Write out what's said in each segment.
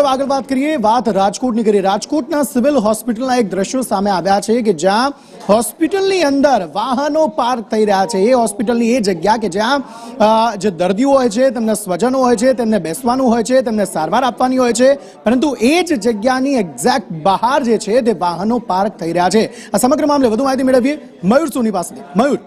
હવે આગળ વાત કરીએ, વાત રાજકોટની કરીએ। રાજકોટના સિવિલ હોસ્પિટલના એક દ્રશ્યો સામે આવ્યા છે કે જ્યાં હોસ્પિટલની અંદર વાહનો પાર્ક થઈ રહ્યા છે। એ હોસ્પિટલની એ જગ્યા કે જ્યાં જે દર્દીઓ હોય છે, તેમના સ્વજનો હોય છે, તેમને બેસવાનું હોય છે, તેમને સારવાર આપવાની હોય છે, પરંતુ એ જ જગ્યાની એક્ઝેક્ટ બહાર જે છે તે વાહનો પાર્ક થઈ રહ્યા છે। આ સમગ્ર મામલે વધુ માહિતી મેળવીએ મયુર સોની પાસેથી। મયુર,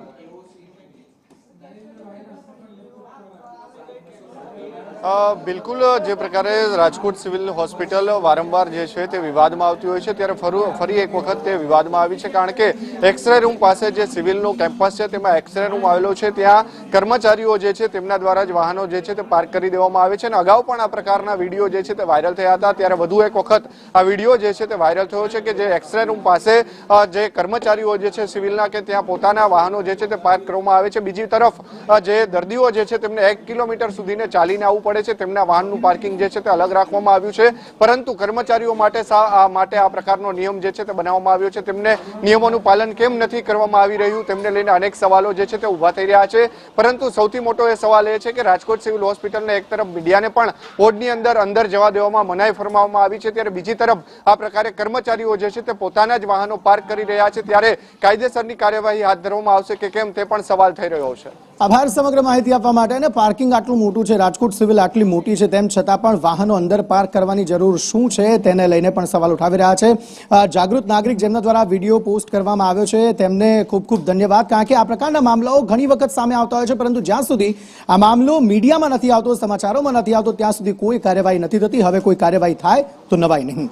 બિલકુલ જે પ્રકારે રાજકોટ સિવિલ હોસ્પિટલ વારંવાર જે છે તે વિવાદમાં આવતી હોય છે, ત્યારે ફરી એક વખત તે વિવાદમાં આવી છે, કારણ કે એક્સરે રૂમ પાસે જે સિવિલનો કેમ્પસ છે તેમાં એક્સરે રૂમ આવેલો છે। ત્યાં કર્મચારીઓ જે છે તેમના દ્વારા જ વાહનો જે છે તે પાર્ક કરી દેવામાં આવે છે અને અગાઉ પણ આ પ્રકારના વિડીયો જે છે તે વાયરલ થયા હતા। ત્યારે વધુ એક વખત આ વિડીયો જે છે તે વાયરલ થયો છે કે જે એક્સરે રૂમ પાસે જે કર્મચારીઓ જે છે સિવિલના કે ત્યાં પોતાના વાહનો જે છે તે પાર્ક કરવામાં આવે છે। બીજી તરફ જે દર્દીઓ જે છે તેમને 1 કિલોમીટર સુધીને ચાલીને આવવું પડે છે, તેમના વાહનનું પાર્કિંગ જે છે તે અલગ રાખવામાં આવ્યું છે, પરંતુ કર્મચારીઓ માટે આ પ્રકારનો નિયમ જે છે તે બનાવવામાં આવ્યો છે। તેમને નિયમોનું પાલન કેમ નથી કરવામાં આવી રહ્યું તેમને લઈને અનેક સવાલો જે છે તે ઉભા થઈ રહ્યા છે। પરંતુ સૌથી મોટો એ સવાલ એ છે કે રાજકોટ સિવિલ હોસ્પિટલને એક તરફ મીડિયાને પણ વોર્ડની અંદર જવા દેવામાં મનાઈ ફરમાવવામાં આવી છે, ત્યારે બીજી તરફ આ પ્રકારે કર્મચારીઓ જે છે તે પોતાના જ વાહનો પાર્ક કરી રહ્યા છે, ત્યારે કાયદેસરની કાર્યવાહી હાથ ધરવામાં આવશે કે કેમ તે પણ સવાલ થઈ રહ્યો છે। આભાર સમગ્ર માહિતી આપવા માટે। અને પાર્કિંગ આટલું મોટું છે, રાજકોટ સિવિલ આટલી મોટી છે, તેમ છતાં પણ વાહનો અંદર પાર્ક કરવાની જરૂર શું છે તેને લઈને પણ સવાલ ઉઠાવી રહ્યા છે। જાગૃત નાગરિક જેમના દ્વારા વિડીયો પોસ્ટ કરવામાં આવ્યો છે તેમને ખૂબ ખૂબ ધન્યવાદ, કારણ કે આ પ્રકારના મામલાઓ ઘણી વખત સામે આવતા હોય છે, પરંતુ જ્યાં સુધી આ મામલો મીડિયામાં નથી આવતો, સમાચારોમાં નથી આવતો, ત્યાં સુધી કોઈ કાર્યવાહી નથી થતી। હવે કોઈ કાર્યવાહી થાય તો નવાઈ નહીં।